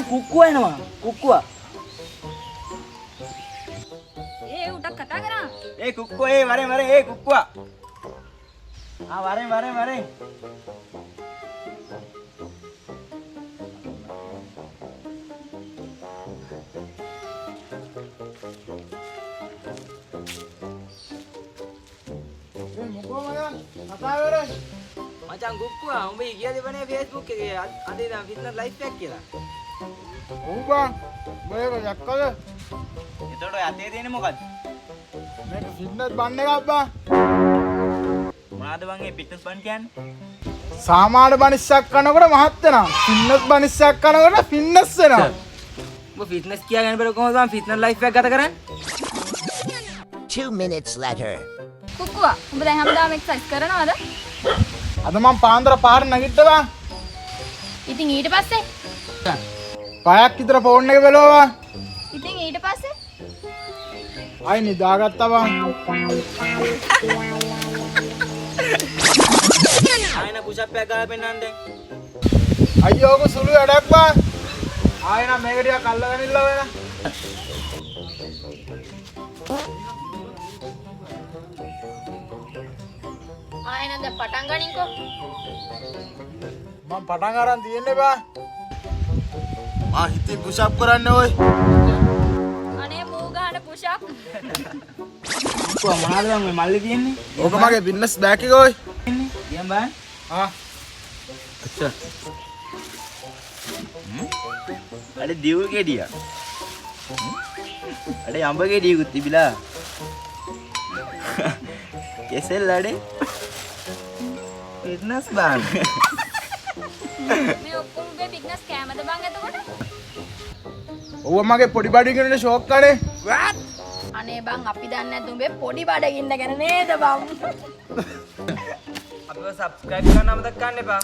කුක්කුව එනවා කුක්කුව. ඒ උට කතා කරා. ඒ කුක්කුව ඒ වරෙන් ඒ කුක්කුව. වරෙන්. මචං කුක්කුව උඹ ගියද බනේ Facebook එකේ අද ඉඳන් ෆිට්නස් ලයිෆ් එකක් කියලා. ඔව් බං. මේක දැක්කද? එතකොට යතේ තියෙන්නේ මොකද්ද? මේක ෆිට්නස් බන් එකක් බං. මොනවාද බං මේ ෆිට්නස් බන් කියන්නේ? සාමාන්‍ය බනිස්සක් කරනකොට මහත් වෙනවා. ෆිට්නස් බනිස්සක් කරනකොට ෆිට්නස් වෙනවා. උඹ ෆිට්නස් කියාගෙන බර කොහොමද මම ෆිට්නස් ලයිෆ් එකක් ගත කරන්නේ? 2 minutes later. කුක්කුවා උඹ දැන් හැමදාම එක්සර්සයිස් කරනවද? අද මම පාන්දර පාර නැගිට්ට බං. ඉතින් ඊට පස්සේ පයක් විතර ෆෝන් එක බැලුවා බං. ඉතින් ඊට පස්සේ ආයි නිදාගත්තා බං. ආයෙන පුෂප් එකක් ගාලා පෙන්නන්න දැන්. අයියෝ ඔක සුළු වැඩක් බං. ආයෙ නම් මේක ටිකක් අල්ලගෙන ඉල්ල වෙන. ආයෙ නේද පටන් ගනින්කෝ. මම පටන් අරන් තියෙන්නේ බං. මා හිතින් පුෂප් කරන්න ඕයි. අනේ මූ ගහන පුෂප්. කුක්කුව මොනවාද බං මේ මල්ලේ තියෙන්නේ? ඕක මගේ බිස්නස් බෑග් එක ඕයි. කියන් බං. ආ අච්චා. අඩේ දියුල් ගෙඩියක්. අඩේ අඹ ගෙඩියකුත් තිබිලා. කෙසෙල් අඩේ. ෆිට්නස් බං. මේ ඔක්කොම උඹේ ෆිට්නස් කෑමද බං එතකොට? ඔව් මගේ පොඩි බඩගින්නේ ෂෝක් කනේ. අනේ බං අපි දන්නේ නැද්ද උඹේ පොඩි බඩගින්න ගැන නේද බං? අපිව subscribe කරන්න අමතක කරන්න එපා.